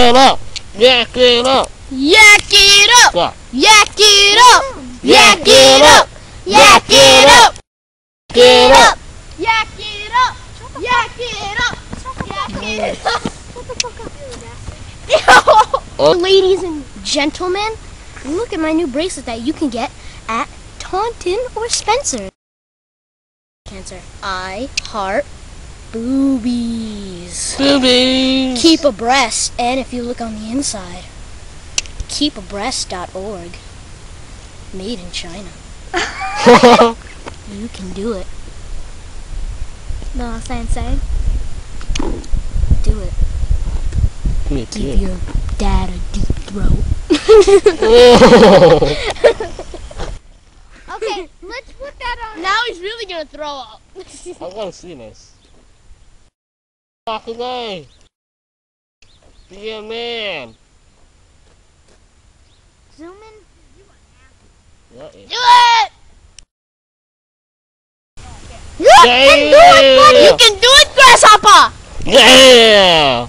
it up. Yak it up. Yak it up. What? Yak it up. Yak it up. Yak it up. Get up. Yak it up. Yak it up. Yak it up. Ladies and gentlemen, look at my new bracelet that you can get at Taunton or Spencer. Cancer. I heart boobies. Boobies. Keep abreast, and if you look on the inside, keepabreast.org. Made in China. You can do it. No, sensei. Do it. Me Give too. your dad a deep throat. Okay, let's put that on. Now he's really gonna throw up. I want to see this. Walk away. Be a man. Zoom in. Yeah. Do it! You Yeah. can do it, buddy! You can do it, Grasshopper! Yeah.